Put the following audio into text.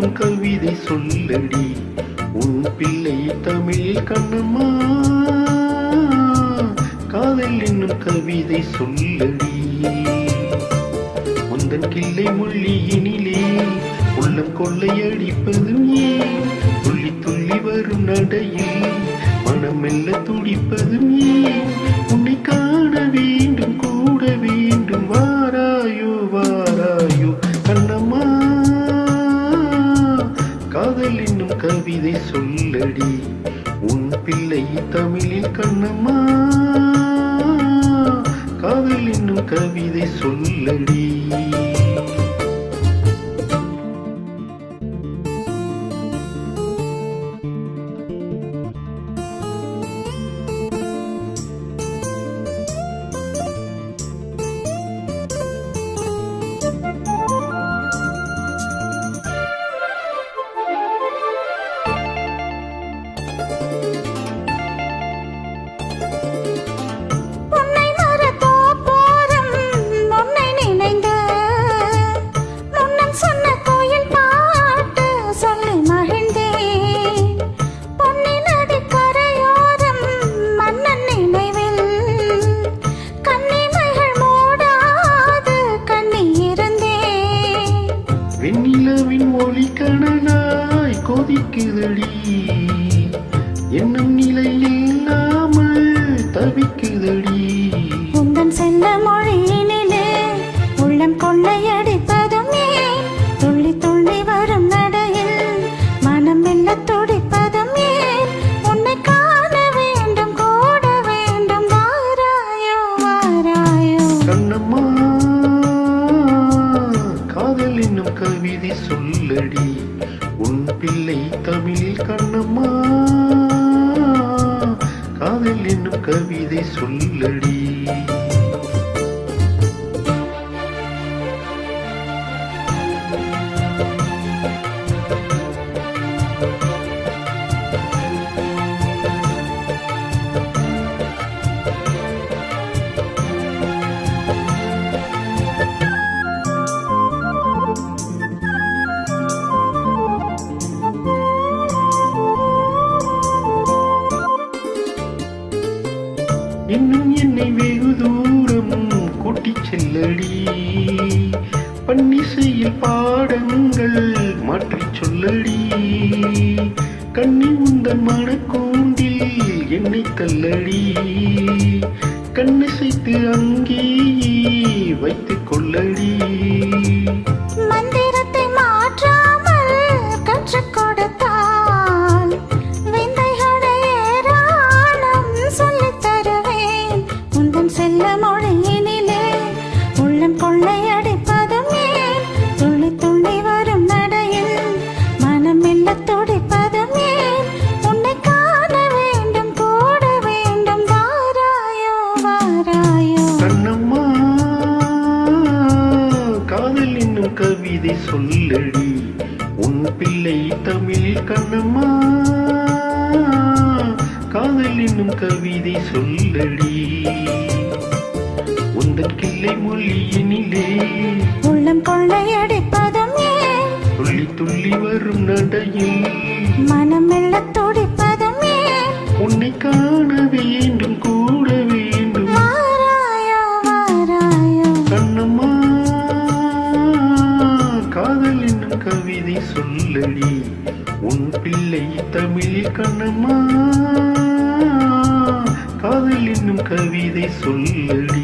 என்னும் கவிதை சொல்லடி உன் பிள்ளை தமிழ் கண்ணம்மா. காதல் என்னும் கவிதை சொல்லடி உந்தன் கிள்ளை மொழியினிலே உள்ளம் கொள்ளையடிப்பதும் ஏன்? துள்ளி துள்ளி வரும் நடையில் மனம் மெல்ல துடிப்பதும் ஏன்? உன்னை காண வேண்டும் கூட வேண்டும் வாராயோ வாராயோ கண்ணம்மா. காதல் என்னும் கவிதை சொல்லடி உன் பிள்ளை தமிழில் கண்ணம்மா. காதல் என்னும் கவிதை சொல்லடி. வெண்ணிலவின் ஒளி கணனாய் கொதிக்குதடி என்னும் நிலை இல்லாமல் தவிக்குதடி. உந்தன் செல்ல மொழியினிலே உள்ளம் கொள்ளையடிப்பதும் ஏன்? துள்ளி துள்ளி வரும் நடையில் மனம் மெல்ல துடிப்பதும் ஏன்? உன்னை காண வேண்டும் கூட வேண்டும் வாராயோ வாராயோ கண்ணம்மா. காதல் என்னும் கவிதை சொல்லடி உன் பிள்ளை தமிழில் கண்ணம்மா. காதல் என்னும் கவிதை சொல்லடி. இன்னும் என்னை வெகு தூரம் கூட்டிச் செல்லடி பன்னிசையில் பாடங்கள் மாற்றிச் சொல்லடி. கண்ணி உந்தன் மனக்கூண்டில் என்னை தள்ளடி கண்ணிசைத்து அங்கே வைத்துக் கொள்ளடி. மந்திரத்தை மாற்றாமல் கற்றுக் கொடுத்தால் விந்தைகளை ஏராளம் சொல்லித் தருவேன். உந்தன் செல்ல மொழியினிலே உள்ளம் கொள்ளையடிப்பதும் ஏன்? துள்ளி துள்ளி வரும் நடையில் மனம் மெல்ல துடிப்பதும் ஏன்? உன்னை காண வேண்டும் கூட வேண்டும் வாராயோ வாராயோ கண்ணம்மா. காதல் என்னும் கவிதை சொல்லடி உன் பிள்ளை தமிழ் கண்ணம்மா. காதல் என்னும் கவிதை சொல்லடி உந்தன் கிள்ளை மொழியினிலே உள்ளம் கொள்ளையடிப்பதும் ஏன்? துள்ளி துள்ளி வரும் நடையில் மனம் மெல்ல துடிப்பதும் ஏன்? உன்னை காண வேண்டும் கூட வேண்டும் வாராயோ வாராயோ கண்ணம்மா. காதல் என்னும் கவிதை சொல்லடி உன் பிள்ளை தமிழ் கண்ணம்மா. காதல் என்னும் கவிதை சொல்லடி.